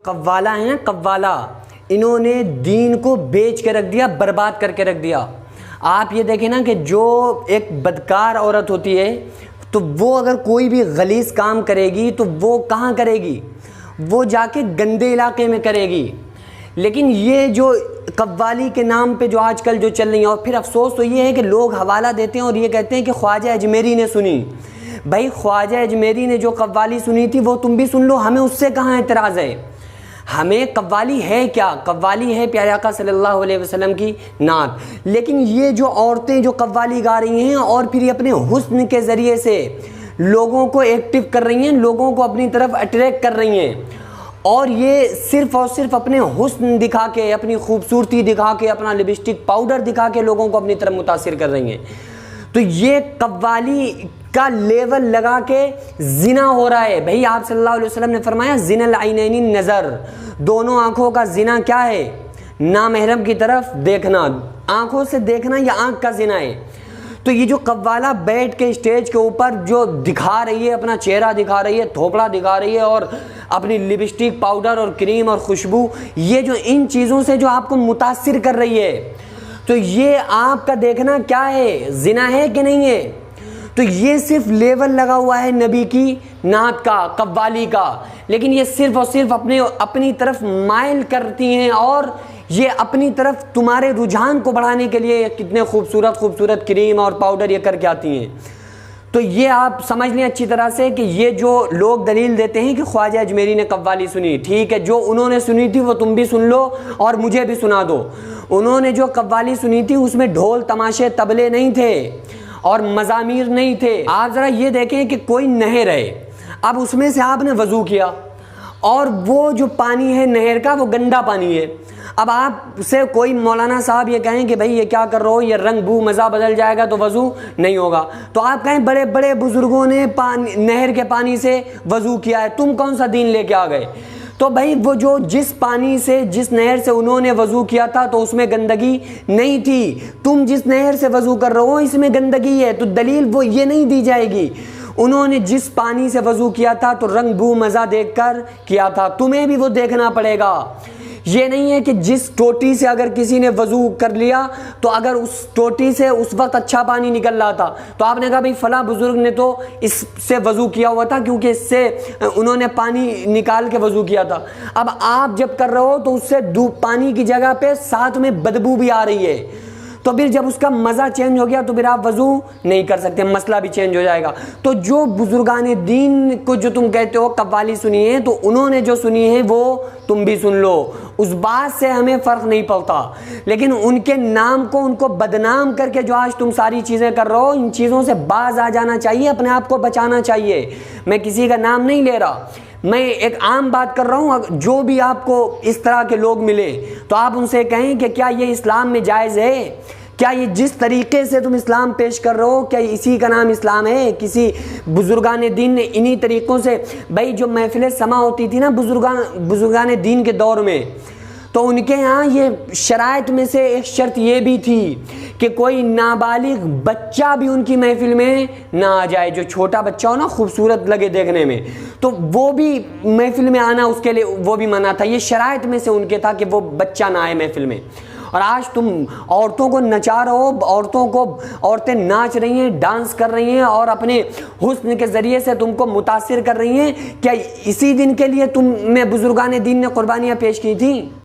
قوالہ ہیں نا، قوالہ، انہوں نے دین کو بیچ کے رکھ دیا، برباد کر کے رکھ دیا۔ آپ یہ دیکھیں نا کہ جو ایک بدکار عورت ہوتی ہے تو وہ اگر کوئی بھی غلیظ کام کرے گی تو وہ کہاں کرے گی؟ وہ جا کے گندے علاقے میں کرے گی۔ لیکن یہ جو قوالی کے نام پہ جو آج کل جو چل رہی ہیں، اور پھر افسوس تو یہ ہے کہ لوگ حوالہ دیتے ہیں اور یہ کہتے ہیں کہ خواجہ اجمیری نے سنی۔ بھائی خواجہ اجمیری نے جو قوالی سنی تھی وہ تم بھی سن لو، ہمیں اس سے کہاں اعتراض ہے؟ ہمیں قوالی ہے کیا؟ قوالی ہے پیارے آقا صلی اللہ علیہ وسلم کی نعت۔ لیکن یہ جو عورتیں جو قوالی گا رہی ہیں اور پھر یہ اپنے حسن کے ذریعے سے لوگوں کو ایکٹیو کر رہی ہیں، لوگوں کو اپنی طرف اٹریکٹ کر رہی ہیں، اور یہ صرف اور صرف اپنے حسن دکھا کے، اپنی خوبصورتی دکھا کے، اپنا لپسٹک پاؤڈر دکھا کے لوگوں کو اپنی طرف متاثر کر رہی ہیں، تو یہ قوالی کا لیول لگا کے زنا ہو رہا ہے۔ بھئی آپ صلی اللہ علیہ وسلم نے فرمایا زنا العینین نظر، دونوں آنکھوں کا زنا کیا ہے؟ نامحرم کی طرف دیکھنا، آنکھوں سے دیکھنا یہ آنکھ کا زنا ہے۔ تو یہ جو قوالہ بیٹھ کے اسٹیج کے اوپر جو دکھا رہی ہے، اپنا چہرہ دکھا رہی ہے، تھوپڑا دکھا رہی ہے، اور اپنی لپسٹک پاؤڈر اور کریم اور خوشبو، یہ جو ان چیزوں سے جو آپ کو متاثر کر رہی ہے، تو یہ آپ کا دیکھنا کیا ہے؟ زنا ہے کہ نہیں ہے؟ تو یہ صرف لیول لگا ہوا ہے نبی کی نعت کا، قوالی کا، لیکن یہ صرف اور صرف اپنی طرف مائل کرتی ہیں، اور یہ اپنی طرف تمہارے رجحان کو بڑھانے کے لیے کتنے خوبصورت خوبصورت کریم اور پاؤڈر یہ کر کے آتی ہیں۔ تو یہ آپ سمجھ لیں اچھی طرح سے کہ یہ جو لوگ دلیل دیتے ہیں کہ خواجہ اجمیری نے قوالی سنی، ٹھیک ہے، جو انہوں نے سنی تھی وہ تم بھی سن لو اور مجھے بھی سنا دو۔ انہوں نے جو قوالی سنی تھی اس میں ڈھول تماشے طبلے نہیں تھے اور مزامیر نہیں تھے۔ آپ ذرا یہ دیکھیں کہ کوئی نہر ہے، اب اس میں سے آپ نے وضو کیا، اور وہ جو پانی ہے نہر کا وہ گندا پانی ہے۔ اب آپ سے کوئی مولانا صاحب یہ کہیں کہ بھئی یہ کیا کر رہے ہو، یہ رنگ بو مزہ بدل جائے گا تو وضو نہیں ہوگا، تو آپ کہیں بڑے بڑے بزرگوں نے نہر کے پانی سے وضو کیا ہے، تم کون سا دین لے کے آ گئے؟ تو بھائی وہ جو جس پانی سے، جس نہر سے انہوں نے وضو کیا تھا تو اس میں گندگی نہیں تھی، تم جس نہر سے وضو کر رہے ہو اس میں گندگی ہے، تو دلیل وہ یہ نہیں دی جائے گی۔ انہوں نے جس پانی سے وضو کیا تھا تو رنگ بو مزہ دیکھ کر کیا تھا، تمہیں بھی وہ دیکھنا پڑے گا۔ یہ نہیں ہے کہ جس ٹوٹی سے اگر کسی نے وضو کر لیا تو اگر اس ٹوٹی سے اس وقت اچھا پانی نکل رہا تھا تو آپ نے کہا بھئی فلاں بزرگ نے تو اس سے وضو کیا ہوا تھا کیونکہ اس سے انہوں نے پانی نکال کے وضو کیا تھا۔ اب آپ جب کر رہے ہو تو اس سے پانی کی جگہ پہ ساتھ میں بدبو بھی آ رہی ہے، تو پھر جب اس کا مزہ چینج ہو گیا تو پھر آپ وضو نہیں کر سکتے، مسئلہ بھی چینج ہو جائے گا۔ تو جو بزرگان دین کو جو تم کہتے ہو قوالی سنی ہے، تو انہوں نے جو سنی ہے وہ تم بھی سن لو، اس بات سے ہمیں فرق نہیں پڑتا، لیکن ان کے نام کو، ان کو بدنام کر کے جو آج تم ساری چیزیں کر رہے ہو، ان چیزوں سے باز آ جانا چاہیے، اپنے آپ کو بچانا چاہیے۔ میں کسی کا نام نہیں لے رہا، میں ایک عام بات کر رہا ہوں۔ جو بھی آپ کو اس طرح کے لوگ ملے تو آپ ان سے کہیں کہ کیا یہ اسلام میں جائز ہے؟ کیا یہ جس طریقے سے تم اسلام پیش کر رہے ہو، کیا اسی کا نام اسلام ہے؟ کسی بزرگان دین نے انہی طریقوں سے، بھائی جو محفلیں سما ہوتی تھی نا بزرگان دین کے دور میں، تو ان کے ہاں یہ شرائط میں سے ایک شرط یہ بھی تھی کہ کوئی نابالغ بچہ بھی ان کی محفل میں نہ آ جائے، جو چھوٹا بچہ ہو نا، خوبصورت لگے دیکھنے میں، تو وہ بھی محفل میں آنا اس کے لیے وہ بھی منع تھا۔ یہ شرائط میں سے ان کے تھا کہ وہ بچہ نہ آئے محفل میں۔ اور آج تم عورتوں کو نچا رہے ہو، عورتیں ناچ رہی ہیں، ڈانس کر رہی ہیں، اور اپنے حسن کے ذریعے سے تم کو متاثر کر رہی ہیں۔ کیا اسی دن کے لیے تم میں بزرگان دین نے قربانیاں پیش کی تھیں؟